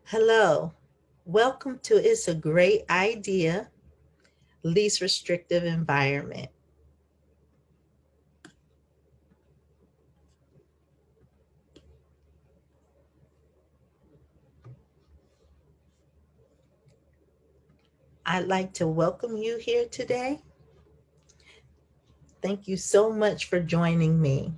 Hello, welcome to It's a Great Idea, Least Restrictive Environment. I'd like to welcome you here today. Thank you so much for joining me.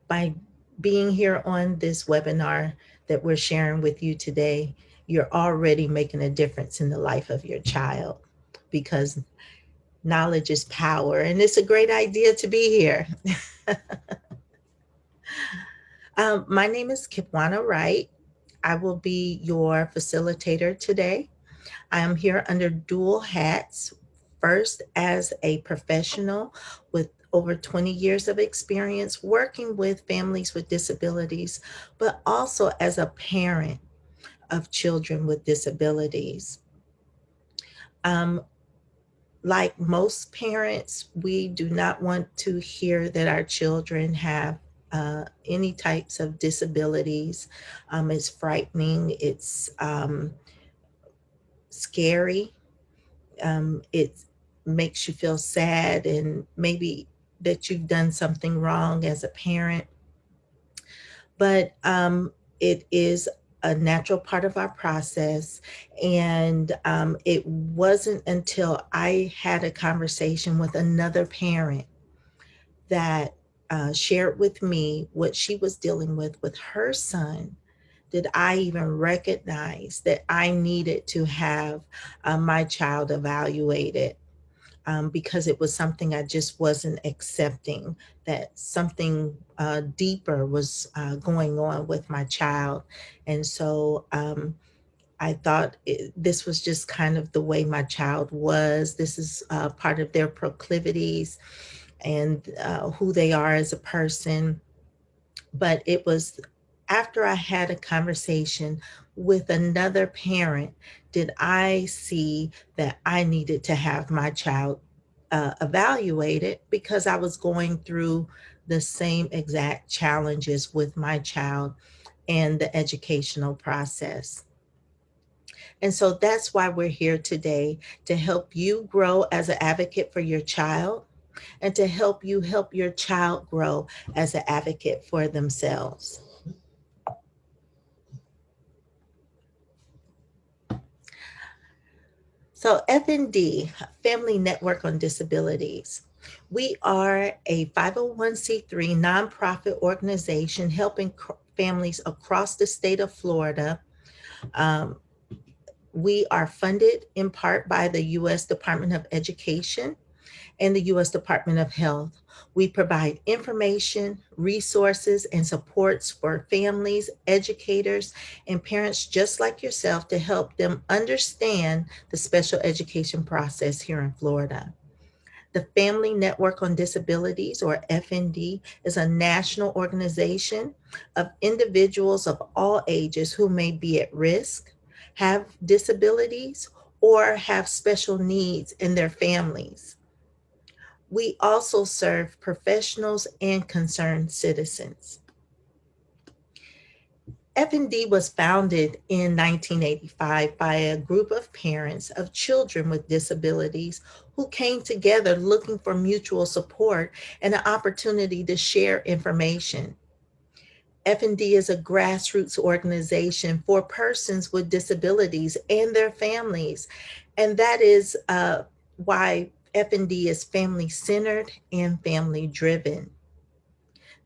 By being here on this webinar that we're sharing with you today, you're already making a difference in the life of your child because knowledge is power, and it's a great idea to be here. My name is Kipwana Wright. I will be your facilitator today. I am here under dual hats. First, as a professional with over 20 years of experience working with families with disabilities, but also as a parent of children with disabilities. Um, like most parents, we do not want to hear that our children have any types of disabilities. It's frightening, it's scary, it makes you feel sad and maybe that you've done something wrong as a parent. But it is a natural part of our process. And it wasn't until I had a conversation with another parent that shared with me what she was dealing with her son did I even recognize that I needed to have my child evaluated, because it was something I just wasn't accepting, that something deeper was going on with my child. And so I thought this was just kind of the way my child was. This is part of their proclivities and who they are as a person. But it was after I had a conversation with another parent did I see that I needed to have my child evaluated because I was going through the same exact challenges with my child and the educational process. And so that's why we're here today, to help you grow as an advocate for your child and to help you help your child grow as an advocate for themselves. So, FND, Family Network on Disabilities. We are a 501c3 nonprofit organization helping families across the state of Florida. Um, we are funded in part by the U.S. Department of Education and the U.S. Department of Health. We provide information, resources, and supports for families, educators, and parents just like yourself to help them understand the special education process here in Florida. The Family Network on Disabilities, or FND, is a national organization of individuals of all ages who may be at risk, have disabilities, or have special needs in their families. We also serve professionals and concerned citizens. FND was founded in 1985 by a group of parents of children with disabilities who came together looking for mutual support and an opportunity to share information. FND is a grassroots organization for persons with disabilities and their families. And that is why FND is family centered and family driven.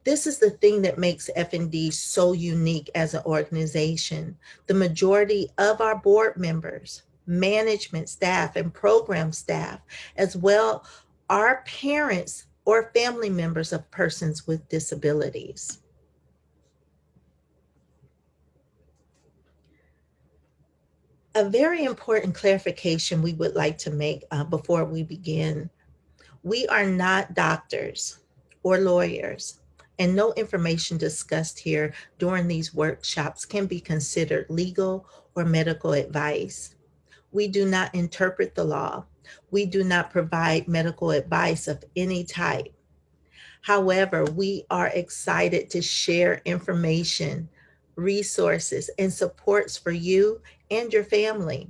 This is the thing that makes FND so unique as an organization. The majority of our board members, management staff, and program staff, as well, are parents or family members of persons with disabilities. A very important clarification we would like to make before we begin. We are not doctors or lawyers, and no information discussed here during these workshops can be considered legal or medical advice. We do not interpret the law. We do not provide medical advice of any type. However, we are excited to share information resources, and supports for you and your family.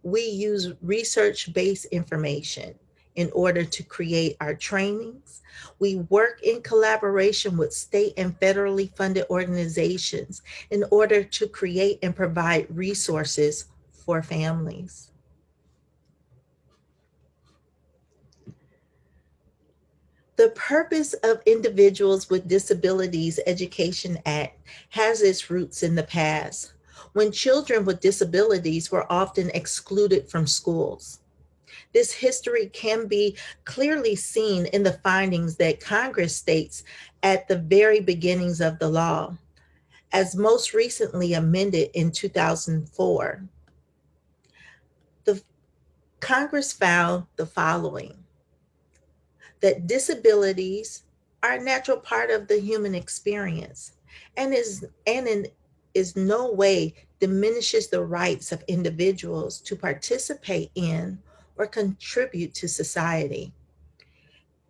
We use research-based information in order to create our trainings. We work in collaboration with state and federally funded organizations in order to create and provide resources for families. The purpose of Individuals with Disabilities Education Act has its roots in the past, when children with disabilities were often excluded from schools. This history can be clearly seen in the findings that Congress states at the very beginnings of the law, as most recently amended in 2004. The Congress found the following: that disabilities are a natural part of the human experience and is no way diminishes the rights of individuals to participate in or contribute to society.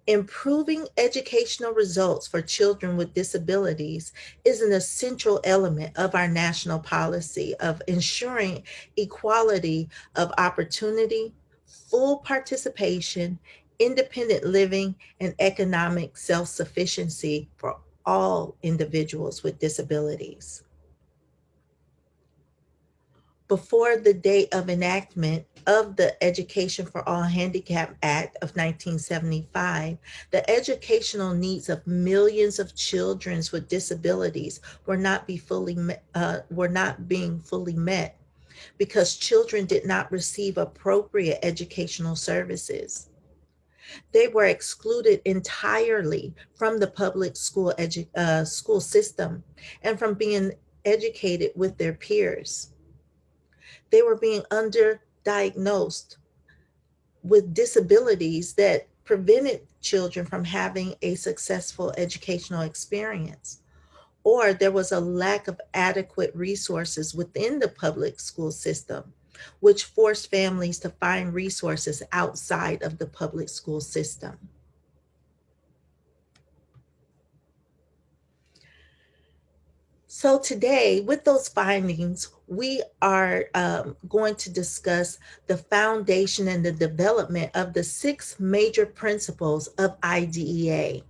Improving educational results for children with disabilities is an essential element of our national policy of ensuring equality of opportunity, full participation, independent living, and economic self sufficiency for all individuals with disabilities. Before the date of enactment of the Education for All Handicap Act of 1975, the educational needs of millions of children with disabilities were not being fully met because children did not receive appropriate educational services. They were excluded entirely from the public school system and from being educated with their peers. They were being underdiagnosed with disabilities that prevented children from having a successful educational experience. Or there was a lack of adequate resources within the public school system, which forced families to find resources outside of the public school system. So today, with those findings, we are going to discuss the foundation and the development of the 6 major principles of IDEA,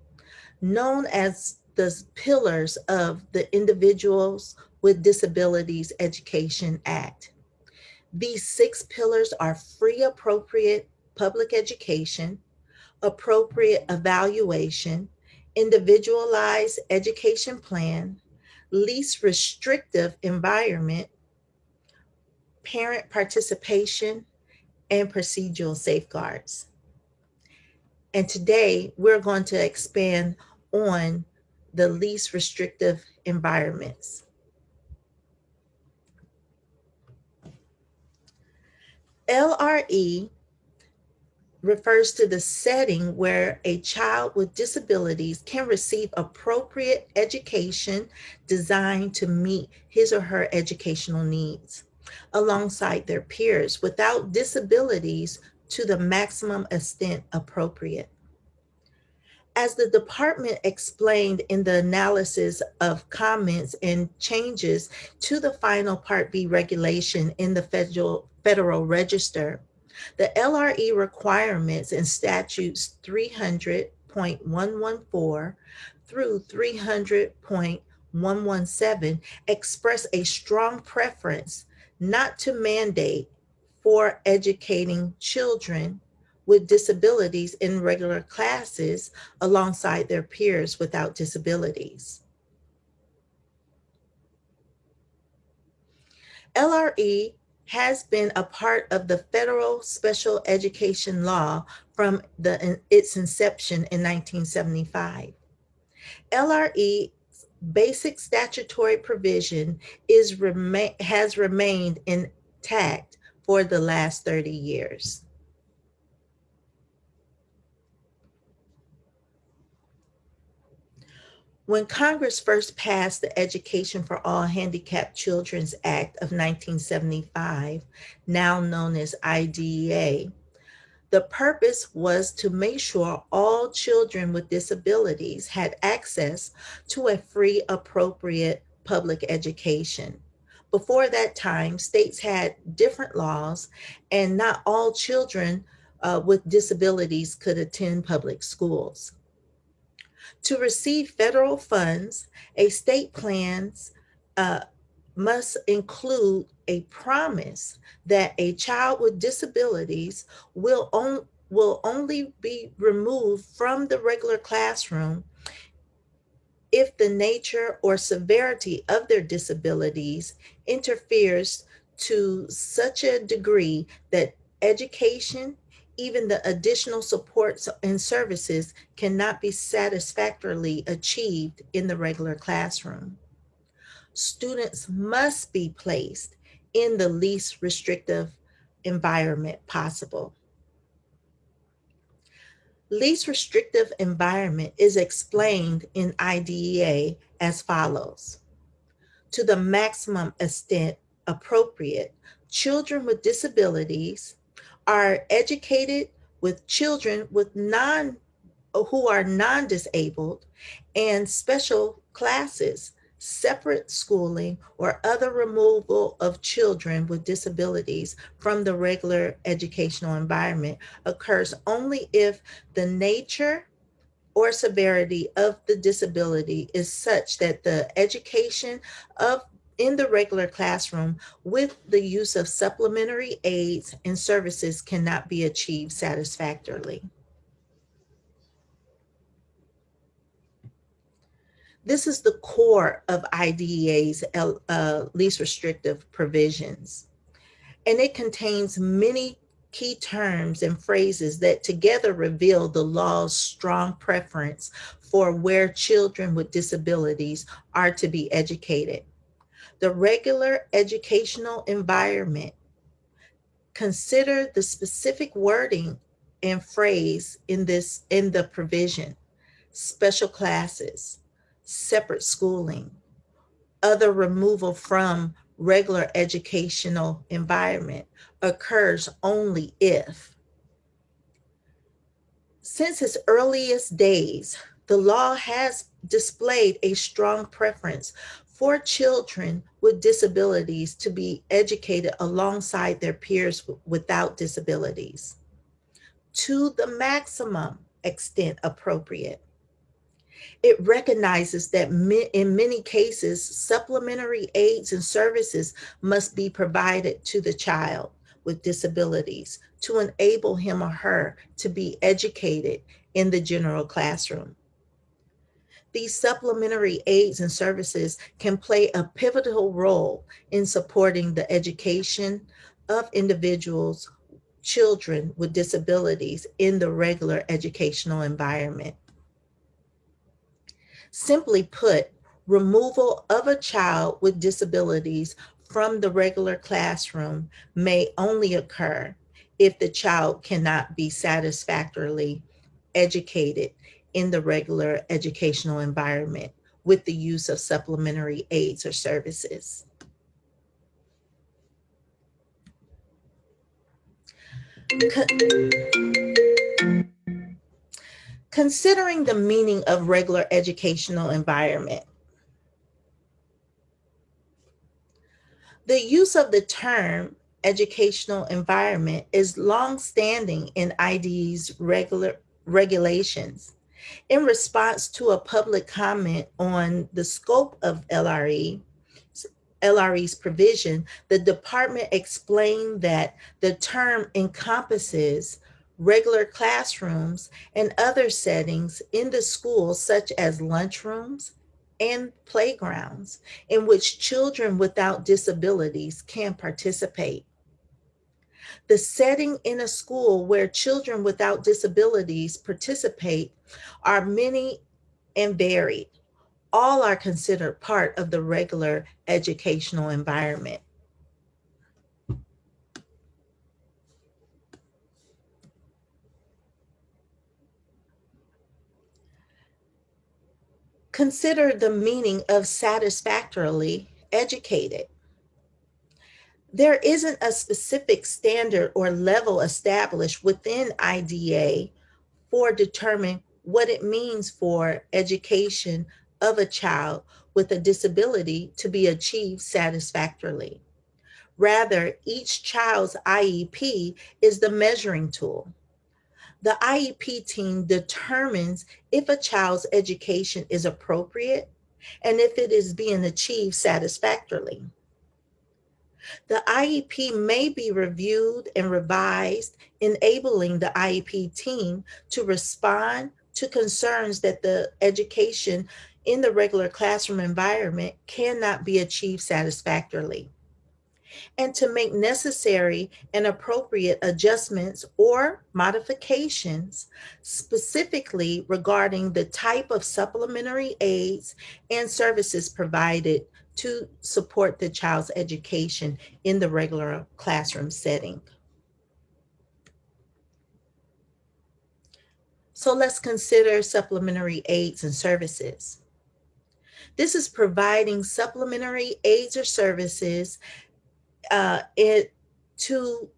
known as the pillars of the Individuals with Disabilities Education Act. These 6 pillars are free, appropriate public education, appropriate evaluation, individualized education plan, least restrictive environment, parent participation, and procedural safeguards. And today we're going to expand on the least restrictive environments. LRE refers to the setting where a child with disabilities can receive appropriate education designed to meet his or her educational needs alongside their peers without disabilities to the maximum extent appropriate. As the department explained in the analysis of comments and changes to the final Part B regulation in the Federal Register, the LRE requirements in statutes 300.114 through 300.117 express a strong preference not to mandate for educating children with disabilities in regular classes alongside their peers without disabilities. LRE has been a part of the federal special education law from its inception in 1975. LRE basic statutory provision has remained intact for the last 30 years. When Congress first passed the Education for All Handicapped Children's Act of 1975, now known as IDEA, the purpose was to make sure all children with disabilities had access to a free, appropriate public education. Before that time, states had different laws, and not all children with disabilities could attend public schools. To receive federal funds, a state plans uh, must include a promise that a child with disabilities will only be removed from the regular classroom if the nature or severity of their disabilities interferes to such a degree that education, even the additional supports and services, cannot be satisfactorily achieved in the regular classroom. Students must be placed in the least restrictive environment possible. Least restrictive environment is explained in IDEA as follows. To the maximum extent appropriate, children with disabilities are educated with children with who are non-disabled, and special classes, separate schooling, or other removal of children with disabilities from the regular educational environment occurs only if the nature or severity of the disability is such that the education of in the regular classroom with the use of supplementary aids and services cannot be achieved satisfactorily. This is the core of IDEA's least restrictive provisions, and it contains many key terms and phrases that together reveal the law's strong preference for where children with disabilities are to be educated. The regular educational environment, consider the specific wording and phrase in the provision: special classes, separate schooling, other removal from regular educational environment occurs only if. Since its earliest days, the law has displayed a strong preference for children with disabilities to be educated alongside their peers without disabilities to the maximum extent appropriate. It recognizes that in many cases, supplementary aids and services must be provided to the child with disabilities to enable him or her to be educated in the general classroom. These supplementary aids and services can play a pivotal role in supporting the education of individuals, children with disabilities in the regular educational environment. Simply put, removal of a child with disabilities from the regular classroom may only occur if the child cannot be satisfactorily educated in the regular educational environment with the use of supplementary aids or services. Considering the meaning of regular educational environment, the use of the term educational environment is longstanding in IDE's regulations. In response to a public comment on the scope of LRE's provision, the department explained that the term encompasses regular classrooms and other settings in the school, such as lunchrooms and playgrounds, in which children without disabilities can participate. The setting in a school where children without disabilities participate are many and varied. All are considered part of the regular educational environment. Consider the meaning of satisfactorily educated. There isn't a specific standard or level established within IDA for determining what it means for education of a child with a disability to be achieved satisfactorily. Rather, each child's IEP is the measuring tool. The IEP team determines if a child's education is appropriate and if it is being achieved satisfactorily. The IEP may be reviewed and revised, enabling the IEP team to respond to concerns that the education in the regular classroom environment cannot be achieved satisfactorily, and to make necessary and appropriate adjustments or modifications specifically regarding the type of supplementary aids and services provided to support the child's education in the regular classroom setting. So let's consider supplementary aids and services. This is providing supplementary aids or services it to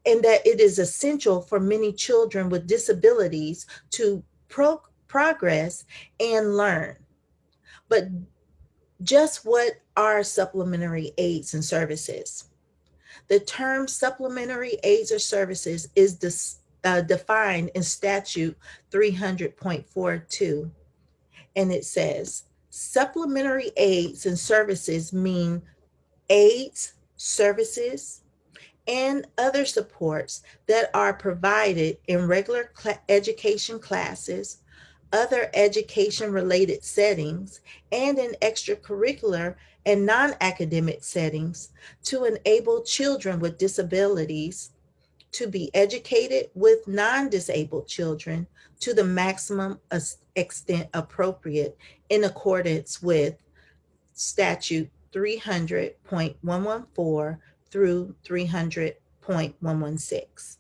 and that it is essential for many children with disabilities to progress and learn. But just what are supplementary aids and services? The term supplementary aids or services is defined in Statute 300.42, and it says supplementary aids and services mean aids, services, and other supports that are provided in regular education classes, other education related settings, and in extracurricular and non academic settings to enable children with disabilities to be educated with non disabled children to the maximum extent appropriate in accordance with Statute 300.114 through 300.116.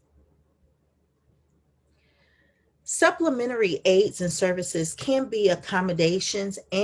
Supplementary aids and services can be accommodations and